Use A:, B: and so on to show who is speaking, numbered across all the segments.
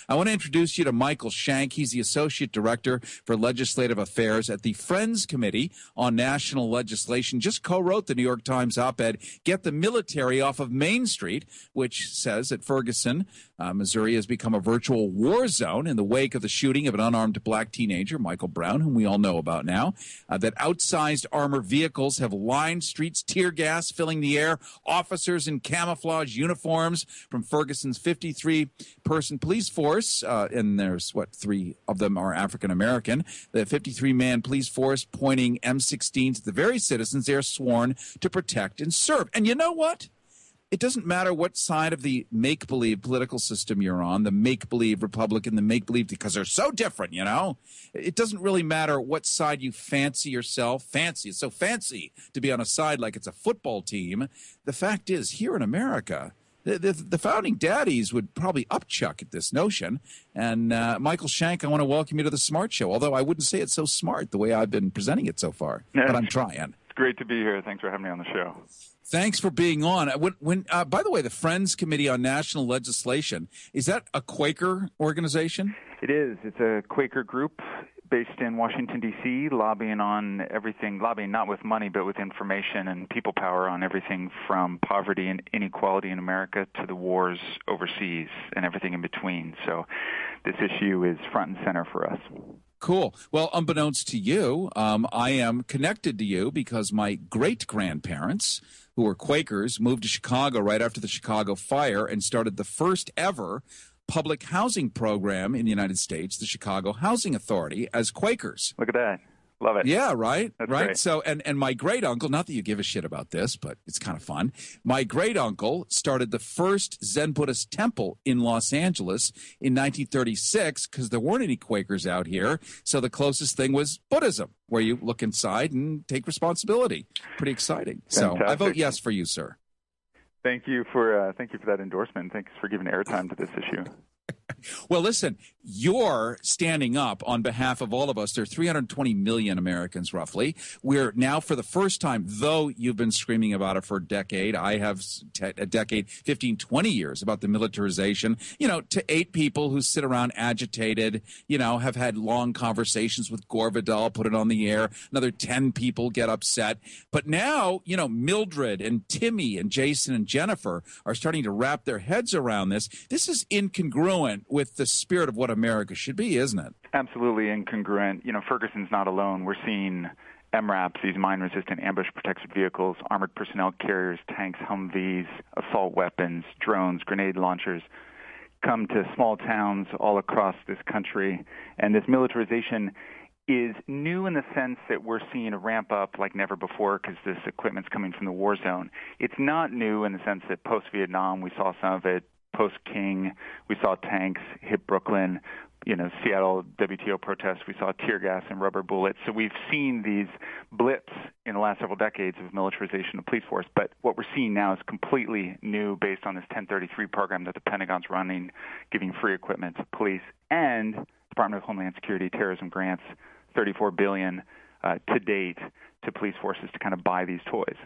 A: I want to introduce you to Michael Shank. He's the Associate Director for Legislative Affairs at the Friends Committee on National Legislation. Just co-wrote the New York Times op-ed, Get the Military Off of Main Street, which says that Ferguson, Missouri, has become a virtual war zone in the wake of the shooting of an unarmed black teenager, Michael Brown, whom we all know about now, that outsized armored vehicles have lined streets, tear gas filling the air, officers in camouflage uniforms from Ferguson's 53-person police force, and there's, three of them are African-American, the 53-man police force pointing M16s at the very citizens they are sworn to protect and serve. And you know what? It doesn't matter what side of the make-believe political system you're on, the make-believe Republican, the make-believe, because they're so different, you know? It doesn't really matter what side you fancy yourself. Fancy. It's so fancy to be on a side like it's a football team. The fact is, here in America, the founding daddies would probably upchuck at this notion. And Michael Shank, I want to welcome you to the Smart Show, although I wouldn't say it's so smart the way I've been presenting it so far, but I'm trying.
B: It's great to be here. Thanks for having me on the show.
A: Thanks for being on. By the way, the Friends Committee on National Legislation, is that a Quaker organization?
B: It is. It's a Quaker group based in Washington, D.C., lobbying on everything, lobbying not with money but with information and people power on everything from poverty and inequality in America to the wars overseas and everything in between. So this issue is front and center for us.
A: Cool. Well, unbeknownst to you, I am connected to you because my great-grandparents, who were Quakers, moved to Chicago right after the Chicago fire and started the first ever public housing program in the United States, the Chicago Housing Authority, as Quakers.
B: Look at that. Love it.
A: Yeah, right.
B: That's
A: right.
B: Great.
A: So, and my great uncle, not that you give a shit about this, but it's kind of fun. My great uncle started the first Zen Buddhist temple in Los Angeles in 1936 because there weren't any Quakers out here. So the closest thing was Buddhism, where you look inside and take responsibility. Pretty exciting.
B: Fantastic.
A: So I vote yes for you, sir.
B: Thank you for that endorsement. Thanks for giving airtime to this issue.
A: Well, listen, you're standing up on behalf of all of us. There are 320 million Americans, roughly. We're now, for the first time, though you've been screaming about it for a decade, I have a decade, 15, 20 years, about the militarization, to 8 people who sit around agitated, have had long conversations with Gore Vidal, put it on the air. Another 10 people get upset. But now, Mildred and Timmy and Jason and Jennifer are starting to wrap their heads around this. This is incongruent with the spirit of what America should be, isn't it?
B: Absolutely incongruent. Ferguson's not alone. We're seeing MRAPs, these mine-resistant ambush-protected vehicles, armored personnel carriers, tanks, Humvees, assault weapons, drones, grenade launchers, come to small towns all across this country. And this militarization is new in the sense that we're seeing a ramp up like never before because this equipment's coming from the war zone. It's not new in the sense that post-Vietnam we saw some of it. Post-King, we saw tanks hit Brooklyn, Seattle WTO protests, we saw tear gas and rubber bullets. So we've seen these blips in the last several decades of militarization of police force. But what we're seeing now is completely new based on this 1033 program that the Pentagon's running, giving free equipment to police, and Department of Homeland Security terrorism grants, $34 billion to date to police forces to kind of buy these toys.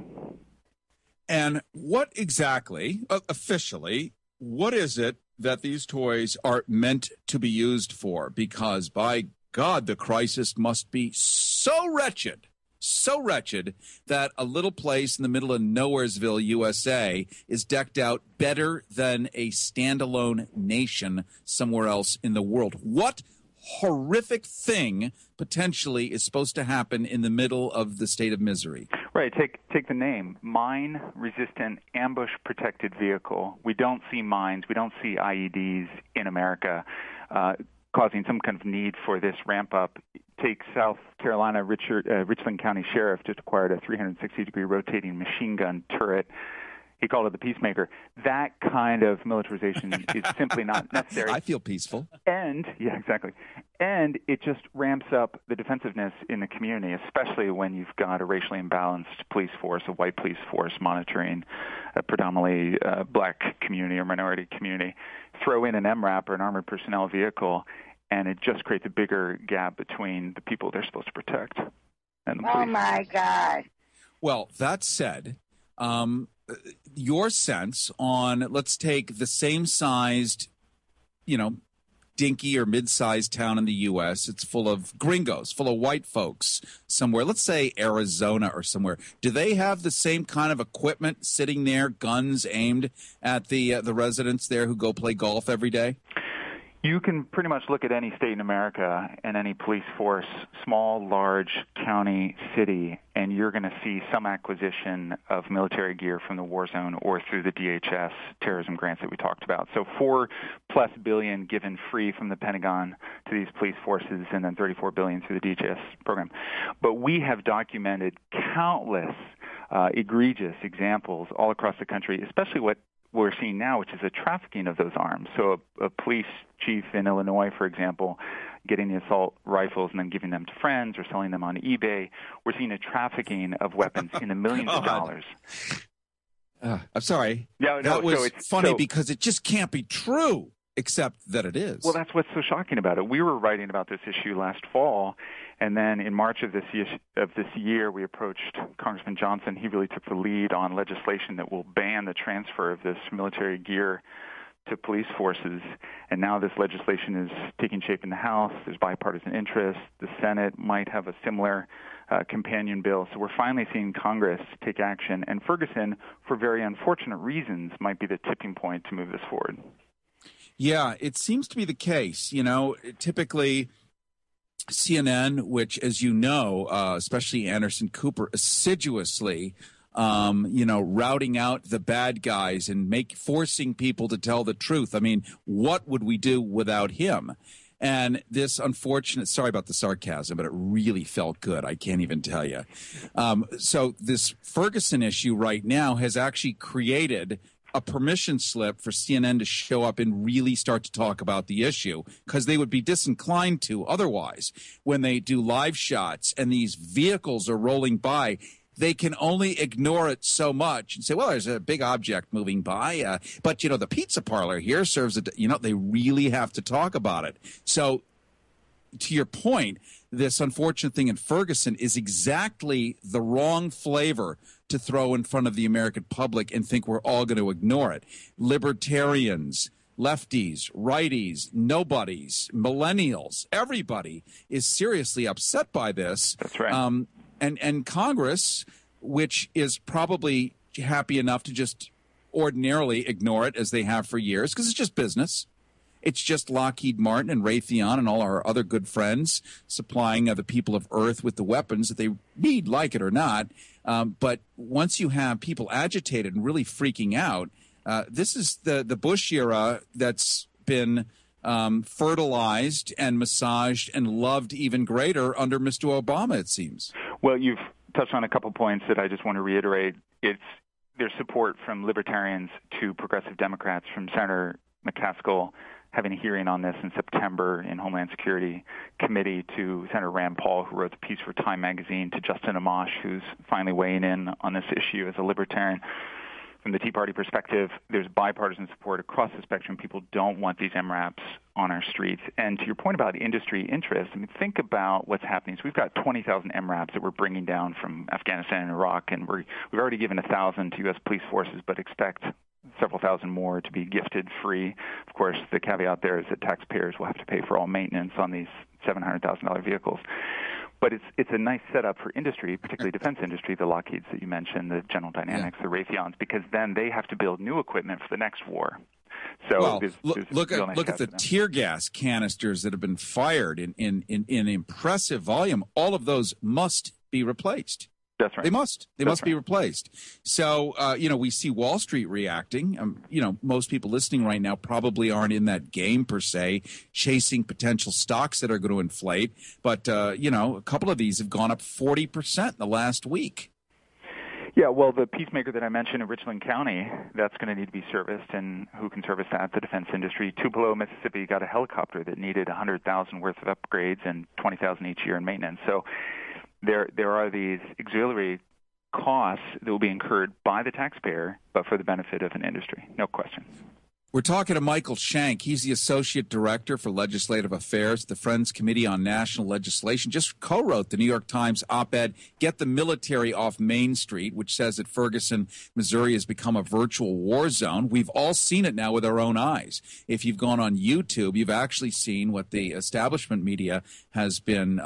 A: And what exactly, officially, what is it that these toys are meant to be used for? Because, by God, the crisis must be so wretched that a little place in the middle of Nowheresville, USA, is decked out better than a standalone nation somewhere else in the world. What horrific thing potentially is supposed to happen in the middle of the state of misery?
B: Right. Take the name, mine-resistant ambush-protected vehicle. We don't see mines. We don't see IEDs in America causing some kind of need for this ramp-up. Take South Carolina, Richland County Sheriff just acquired a 360-degree rotating machine gun turret. He called it the Peacemaker. That kind of militarization is simply not necessary.
A: I feel peaceful.
B: And it just ramps up the defensiveness in the community, especially when you've got a racially imbalanced police force, a white police force monitoring a predominantly black community or minority community. Throw in an MRAP or an armored personnel vehicle, and it just creates a bigger gap between the people they're supposed to protect and the police.
C: Oh, my God.
A: Well, that said, your sense on, let's take the same sized, dinky or mid-sized town in the U.S. It's full of gringos, full of white folks somewhere. Let's say Arizona or somewhere. Do they have the same kind of equipment sitting there, guns aimed at the residents there who go play golf every day?
B: You can pretty much look at any state in America and any police force, small, large, county, city, and you're going to see some acquisition of military gear from the war zone or through the DHS terrorism grants that we talked about. So $4+ billion given free from the Pentagon to these police forces, and then $34 billion through the DHS program. But we have documented countless egregious examples all across the country, especially what we're seeing now, which is a trafficking of those arms. So a police chief in Illinois, for example, getting the assault rifles and then giving them to friends or selling them on eBay. We're seeing a trafficking of weapons in the millions of dollars.
A: I'm sorry.
B: No,
A: that was
B: so
A: funny because it just can't be true, except that it is.
B: Well, that's what's so shocking about it. We were writing about this issue last fall, and then in March of this year, we approached Congressman Johnson. He really took the lead on legislation that will ban the transfer of this military gear to police forces. And now this legislation is taking shape in the House. There's bipartisan interest. The Senate might have a similar companion bill. So we're finally seeing Congress take action. And Ferguson, for very unfortunate reasons, might be the tipping point to move this forward.
A: Yeah, it seems to be the case. You know, typically CNN, which, as you know, especially Anderson Cooper, assiduously, routing out the bad guys and forcing people to tell the truth. I mean, what would we do without him? And this unfortunate, sorry about the sarcasm, but it really felt good. I can't even tell you. So this Ferguson issue right now has actually created a permission slip for CNN to show up and really start to talk about the issue, because they would be disinclined to otherwise. When they do live shots and these vehicles are rolling by, they can only ignore it so much and say, well, there's a big object moving by. But, the pizza parlor here serves they really have to talk about it. So to your point, this unfortunate thing in Ferguson is exactly the wrong flavor to throw in front of the American public and think we're all going to ignore it. Libertarians, lefties, righties, nobodies, millennials, everybody is seriously upset by this.
B: That's right.
A: And Congress, which is probably happy enough to just ordinarily ignore it as they have for years, because it's just business. It's just Lockheed Martin and Raytheon and all our other good friends supplying the people of Earth with the weapons that they need, like it or not. But once you have people agitated and really freaking out, this is the Bush era that's been fertilized and massaged and loved even greater under Mr. Obama, it seems.
B: Well, you've touched on a couple points that I just want to reiterate. There's support from libertarians to progressive Democrats, from Senator McCaskill having a hearing on this in September in Homeland Security Committee, to Senator Rand Paul, who wrote the piece for Time magazine, to Justin Amash, who's finally weighing in on this issue as a libertarian. From the Tea Party perspective, there's bipartisan support across the spectrum. People don't want these MRAPs on our streets. And to your point about industry interest, I mean, think about what's happening. So we've got 20,000 MRAPs that we're bringing down from Afghanistan and Iraq, and we've already given 1,000 to U.S. police forces, but expect several thousand more to be gifted free. Of course, the caveat there is that taxpayers will have to pay for all maintenance on these $700,000 vehicles. But it's a nice setup for industry, particularly defense industry, the Lockheeds that you mentioned, the General Dynamics, the Raytheons, because then they have to build new equipment for the next war. So
A: look at the tear gas canisters that have been fired in impressive volume. All of those must be replaced.
B: That's right.
A: They must be replaced. So, we see Wall Street reacting. Most people listening right now probably aren't in that game per se, chasing potential stocks that are going to inflate. But, a couple of these have gone up 40% in the last week.
B: Yeah, well, the peacemaker that I mentioned in Richland County, that's going to need to be serviced. And who can service that? The defense industry. Tupelo, Mississippi got a helicopter that needed $100,000 worth of upgrades and $20,000 each year in maintenance. So there are these auxiliary costs that will be incurred by the taxpayer, but for the benefit of an industry. No question.
A: We're talking to Michael Shank. He's the Associate Director for Legislative Affairs at the Friends Committee on National Legislation. Just co-wrote the New York Times op-ed, Get the Military Off Main Street, which says that Ferguson, Missouri has become a virtual war zone. We've all seen it now with our own eyes. If you've gone on YouTube, you've actually seen what the establishment media has been,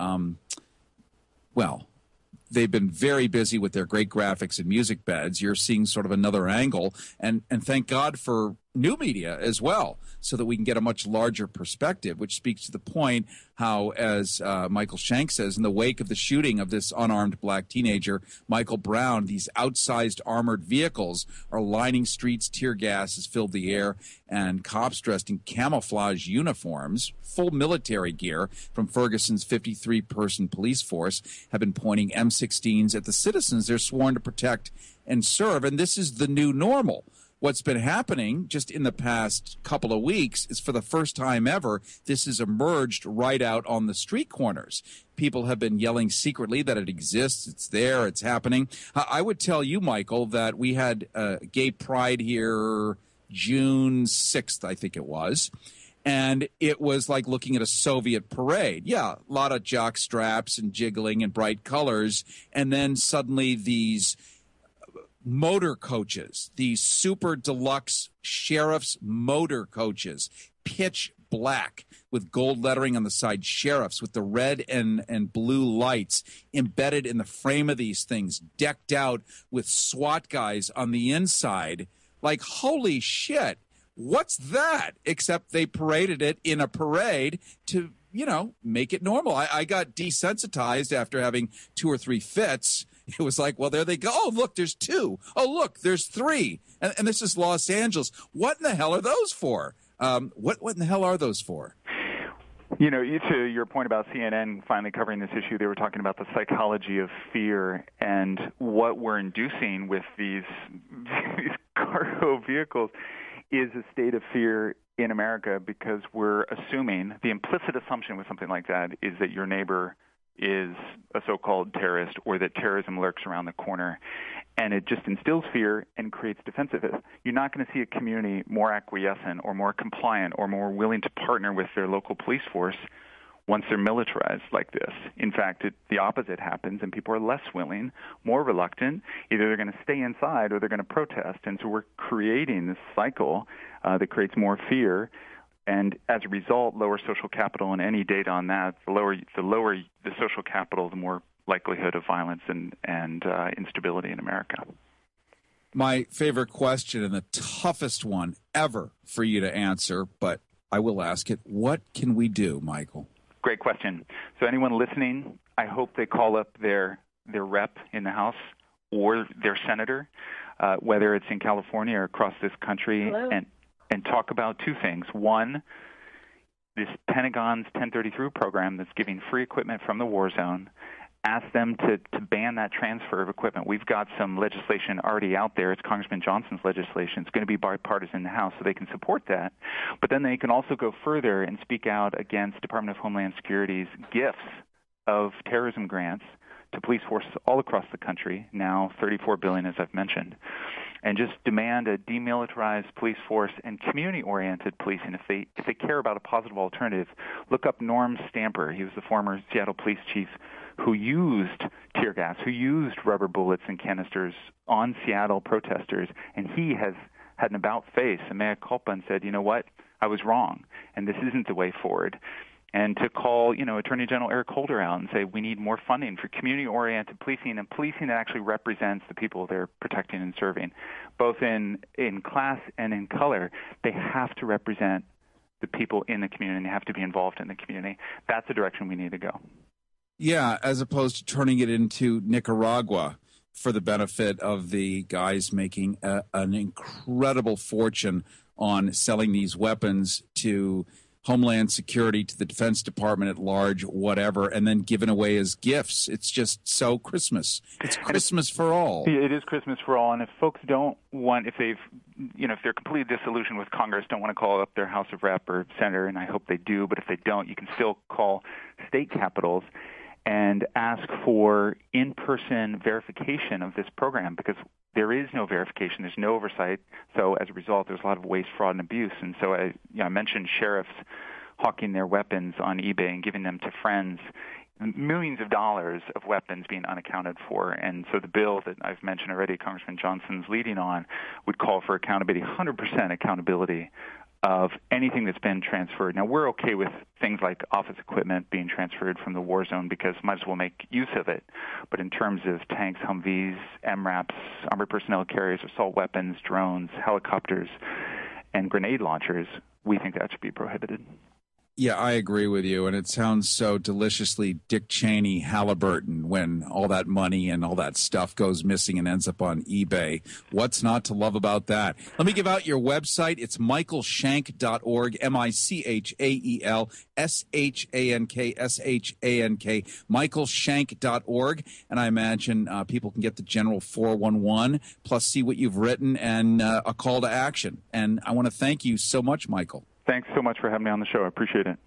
A: they've been very busy with their great graphics and music beds. You're seeing sort of another angle, and thank God for new media as well, so that we can get a much larger perspective, which speaks to the point how, as Michael Shank says, in the wake of the shooting of this unarmed black teenager, Michael Brown, these outsized armored vehicles are lining streets, tear gas has filled the air, and cops dressed in camouflage uniforms, full military gear from Ferguson's 53-person police force, have been pointing M16s at the citizens they're sworn to protect and serve, and this is the new normal. What's been happening just in the past couple of weeks is, for the first time ever, this has emerged right out on the street corners. People have been yelling secretly that it exists, it's there, it's happening. I would tell you, Michael, that we had Gay Pride here June 6th, I think it was. And it was like looking at a Soviet parade. Yeah, a lot of jock straps and jiggling and bright colors. And then suddenly these motor coaches, these super deluxe sheriff's motor coaches, pitch black with gold lettering on the side, sheriffs with the red and blue lights embedded in the frame of these things, decked out with SWAT guys on the inside. Like, holy shit, what's that? Except they paraded it in a parade to, make it normal. I got desensitized after having 2 or 3 fits. It was like, well, there they go. Oh, look, there's 2. Oh, look, there's 3. And this is Los Angeles. What in the hell are those for? What in the hell are those for?
B: To your point about CNN finally covering this issue, they were talking about the psychology of fear and what we're inducing with these cargo vehicles is a state of fear in America, because we're assuming, the implicit assumption with something like that is that your neighbor is a so-called terrorist, or that terrorism lurks around the corner. And it just instills fear and creates defensiveness. You're not going to see a community more acquiescent or more compliant or more willing to partner with their local police force once they're militarized like this. In fact, the opposite happens, and people are less willing, more reluctant. Either they're going to stay inside or they're going to protest. And so we're creating this cycle that creates more fear. And as a result, lower social capital, and any data on that, the lower the social capital, the more likelihood of violence and instability in America.
A: My favorite question, and the toughest one ever for you to answer, but I will ask it. What can we do, Michael?
B: Great question. So anyone listening, I hope they call up their rep in the House or their senator, whether it's in California or across this country, and talk about 2 things. One, this Pentagon's 1033 program that's giving free equipment from the war zone. Ask them to ban that transfer of equipment. We've got some legislation already out there. It's Congressman Johnson's legislation. It's going to be bipartisan in the House, so they can support that. But then they can also go further and speak out against Department of Homeland Security's gifts of terrorism grants to police forces all across the country, now $34 billion, as I've mentioned, and just demand a demilitarized police force and community-oriented policing. If they care about a positive alternative, look up Norm Stamper. He was the former Seattle police chief who used tear gas, who used rubber bullets and canisters on Seattle protesters, and he has had an about-face, a mea culpa, and said, you know what, I was wrong, and this isn't the way forward. And to call, Attorney General Eric Holder out and say we need more funding for community-oriented policing, and policing that actually represents the people they're protecting and serving, both in class and in color. They have to represent the people in the community, and they have to be involved in the community. That's the direction we need to go.
A: Yeah, as opposed to turning it into Nicaragua for the benefit of the guys making an incredible fortune on selling these weapons to Homeland Security, to the Defense Department at large, whatever, and then given away as gifts. It's just so Christmas. It's Christmas for all.
B: It is Christmas for all, and if folks don't want, if they're completely disillusioned with Congress, don't want to call up their House of Rep or Senator, and I hope they do, but if they don't, you can still call state capitals and ask for in-person verification of this program, because there is no verification, there's no oversight. So as a result, there's a lot of waste, fraud, and abuse. And so I mentioned sheriffs hawking their weapons on eBay and giving them to friends, millions of dollars of weapons being unaccounted for. And so the bill that I've mentioned already, Congressman Johnson's leading on, would call for accountability, 100% accountability of anything that's been transferred. Now, we're okay with things like office equipment being transferred from the war zone because might as well make use of it. But in terms of tanks, Humvees, MRAPs, armored personnel carriers, assault weapons, drones, helicopters, and grenade launchers, we think that should be prohibited.
A: Yeah, I agree with you, and it sounds so deliciously Dick Cheney Halliburton when all that money and all that stuff goes missing and ends up on eBay. What's not to love about that? Let me give out your website. It's michaelshank.org, MichaelShank, michaelshank.org, and I imagine people can get the general 411, plus see what you've written and a call to action. And I want to thank you so much, Michael.
B: Thanks so much for having me on the show. I appreciate it.